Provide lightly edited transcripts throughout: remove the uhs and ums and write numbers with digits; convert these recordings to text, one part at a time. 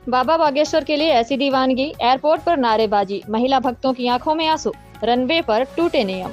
बाबा बागेश्वर के लिए ऐसी दीवानगी, एयरपोर्ट पर नारेबाजी, महिला भक्तों की आंखों में आंसू, रनवे पर टूटे नियम।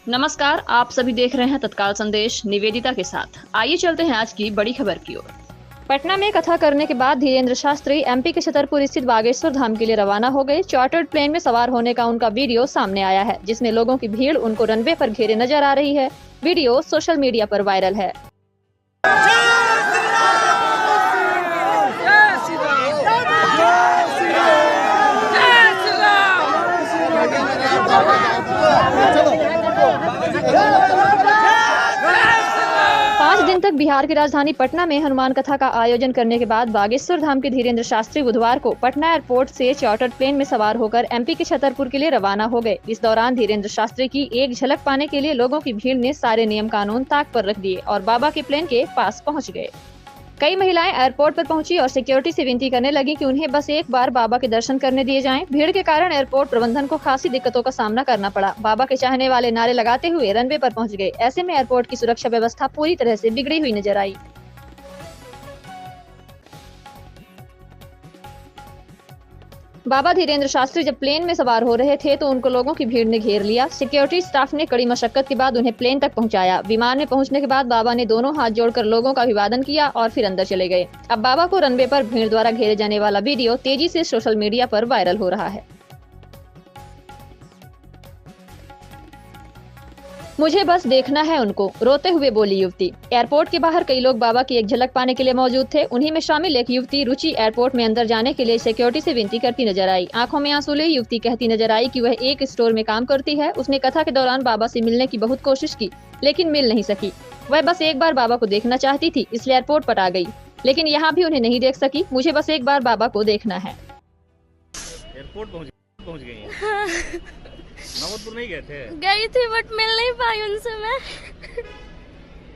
नमस्कार, आप सभी देख रहे हैं तत्काल संदेश निवेदिता के साथ। आइए चलते हैं आज की बड़ी खबर की ओर। पटना में कथा करने के बाद धीरेन्द्र शास्त्री एमपी के छतरपुर स्थित बागेश्वर धाम के लिए रवाना हो गए। चार्टर्ड प्लेन में सवार होने का उनका वीडियो सामने आया है, जिसमें लोगों की भीड़ उनको रनवे पर घेरे नजर आ रही है। वीडियो सोशल मीडिया पर वायरल है। दिन तक बिहार की राजधानी पटना में हनुमान कथा का आयोजन करने के बाद बागेश्वर धाम के धीरेन्द्र शास्त्री बुधवार को पटना एयरपोर्ट से चार्टर्ड प्लेन में सवार होकर एमपी के छतरपुर के लिए रवाना हो गए। इस दौरान धीरेन्द्र शास्त्री की एक झलक पाने के लिए लोगों की भीड़ ने सारे नियम कानून ताक पर रख दिए और बाबा के प्लेन के पास पहुंच गए। कई महिलाएं एयरपोर्ट पर पहुंची और सिक्योरिटी से विनती करने लगी कि उन्हें बस एक बार बाबा के दर्शन करने दिए जाएं। भीड़ के कारण एयरपोर्ट प्रबंधन को खासी दिक्कतों का सामना करना पड़ा। बाबा के चाहने वाले नारे लगाते हुए रनवे पर पहुंच गए। ऐसे में एयरपोर्ट की सुरक्षा व्यवस्था पूरी तरह से बिगड़ी हुई नजर आई। बाबा धीरेन्द्र शास्त्री जब प्लेन में सवार हो रहे थे तो उनको लोगों की भीड़ ने घेर लिया। सिक्योरिटी स्टाफ ने कड़ी मशक्कत के बाद उन्हें प्लेन तक पहुंचाया। विमान में पहुंचने के बाद बाबा ने दोनों हाथ जोड़कर लोगों का अभिवादन किया और फिर अंदर चले गए। अब बाबा को रनवे पर भीड़ द्वारा घेरे जाने वाला वीडियो तेजी से सोशल मीडिया पर वायरल हो रहा है। मुझे बस देखना है उनको, रोते हुए बोली युवती। एयरपोर्ट के बाहर कई लोग बाबा की एक झलक पाने के लिए मौजूद थे। उन्हीं में शामिल एक युवती रुचि एयरपोर्ट में अंदर जाने के लिए सिक्योरिटी से विनती करती नजर आई। आंखों में आंसू ले युवती कहती नजर आई कि वह एक स्टोर में काम करती है। उसने कथा के दौरान बाबा से मिलने की बहुत कोशिश की, लेकिन मिल नहीं सकी। वह बस एक बार बाबा को देखना चाहती थी, इसलिए एयरपोर्ट पर आ गई, लेकिन यहाँ भी उन्हें नहीं देख सकी। मुझे बस एक बार बाबा को देखना है। एयरपोर्ट पहुँच गई हैं। नवतपुर नहीं गए थे? गई थी बट मिल नहीं पाई उनसे मैं।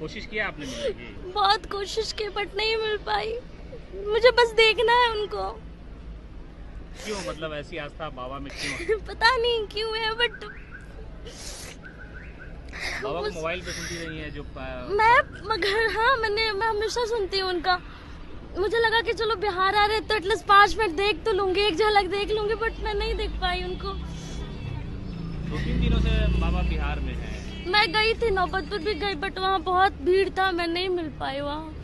कोशिश किया आपने मिलने की? बहुत कोशिश की बट नहीं मिल पाई। मुझे बस देखना है उनको। क्यों, मतलब ऐसी आस्था बाबा में क्यों? पता नहीं क्यों है बट बाबा को मोबाइल पे सुनती रही है जो मैं मगर हाँ मैं हमेशा सुनती हूँ उनका। मुझे लगा कि चलो बिहार आ रहे तो एटलीस्ट 5 मिनट देख तो लूंगी, एक झलक देख लूंगी, बट मैं नहीं देख पाई उनको। 2-3 दिनों से बाबा बिहार में है। मैं गई थी, नौबतपुर भी गई बट वहाँ बहुत भीड़ था, मैं नहीं मिल पाई वहाँ।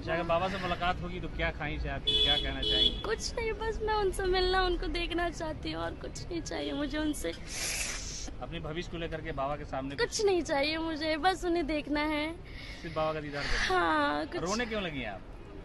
अगर बाबा से मुलाकात होगी तो क्या ख्वाहिश है आपकी, क्या कहना चाहेंगी? कुछ नहीं, बस मैं उनसे मिलना, उनको देखना चाहती हूँ और कुछ नहीं चाहिए मुझे उनसे। अपने भविष्य को लेकर के बाबा के सामने कुछ नहीं चाहिए मुझे, बस उन्हें देखना है, सिर्फ बाबा का दीदार करना। हाँ, रोने क्यों लगी आप?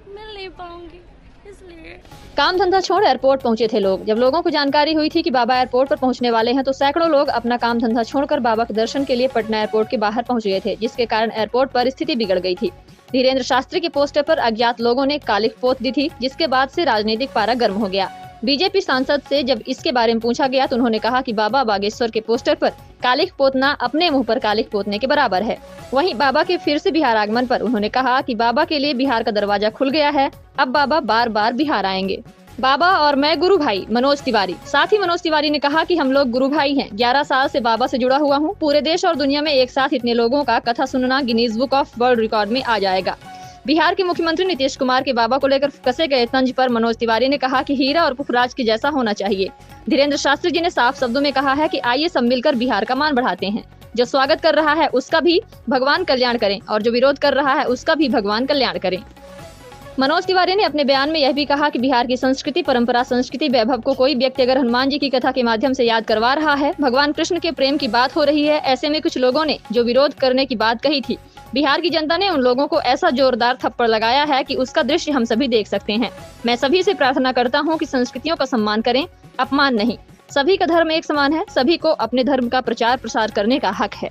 मिल नहीं पाऊंगी इसलिए। काम धंधा छोड़ एयरपोर्ट पहुंचे थे लोग। जब लोगों को जानकारी हुई थी कि बाबा एयरपोर्ट पर पहुंचने वाले हैं तो सैकड़ों लोग अपना काम धंधा छोड़कर बाबा के दर्शन के लिए पटना एयरपोर्ट के बाहर पहुंच गए थे, जिसके कारण एयरपोर्ट पर स्थिति बिगड़ गई थी। धीरेन्द्र शास्त्री के पोस्टर पर अज्ञात लोगों ने कालिख पोत दी थी, जिसके बाद से राजनीतिक पारा गर्म हो गया। बीजेपी सांसद से जब इसके बारे में पूछा गया तो उन्होंने कहा कि बाबा बागेश्वर के पोस्टर पर कालिख पोतना अपने मुंह पर कालिख पोतने के बराबर है। वहीं बाबा के फिर से बिहार आगमन पर उन्होंने कहा कि बाबा के लिए बिहार का दरवाजा खुल गया है, अब बाबा बार बार बिहार आएंगे। बाबा और मैं गुरु भाई, मनोज तिवारी। साथ ही मनोज तिवारी ने कहा कि हम लोग गुरु भाई हैं। 11 साल से बाबा से जुड़ा हुआ हूँ। पूरे देश और दुनिया में एक साथ इतने लोगों का कथा सुनना Guinness book of world record में आ जाएगा। बिहार के मुख्यमंत्री नीतीश कुमार के बाबा को लेकर कसे गए तंज पर मनोज तिवारी ने कहा कि हीरा और पुखराज के जैसा होना चाहिए। धीरेन्द्र शास्त्री जी ने साफ शब्दों में कहा है कि आइए सब मिलकर बिहार का मान बढ़ाते हैं। जो स्वागत कर रहा है उसका भी भगवान कल्याण करें और जो विरोध कर रहा है उसका भी भगवान कल्याण करें। मनोज तिवारी ने अपने बयान में यह भी कहा कि बिहार की संस्कृति, परंपरा, संस्कृति, वैभव को कोई व्यक्ति अगर हनुमान जी की कथा के माध्यम से याद करवा रहा है, भगवान कृष्ण के प्रेम की बात हो रही है, ऐसे में कुछ लोगों ने जो विरोध करने की बात कही थी, बिहार की जनता ने उन लोगों को ऐसा जोरदार थप्पड़ लगाया है कि उसका दृश्य हम सभी देख सकते हैं। मैं सभी से प्रार्थना करता हूं कि संस्कृतियों का सम्मान करें, अपमान नहीं। सभी का धर्म एक समान है, सभी को अपने धर्म का प्रचार प्रसार करने का हक है।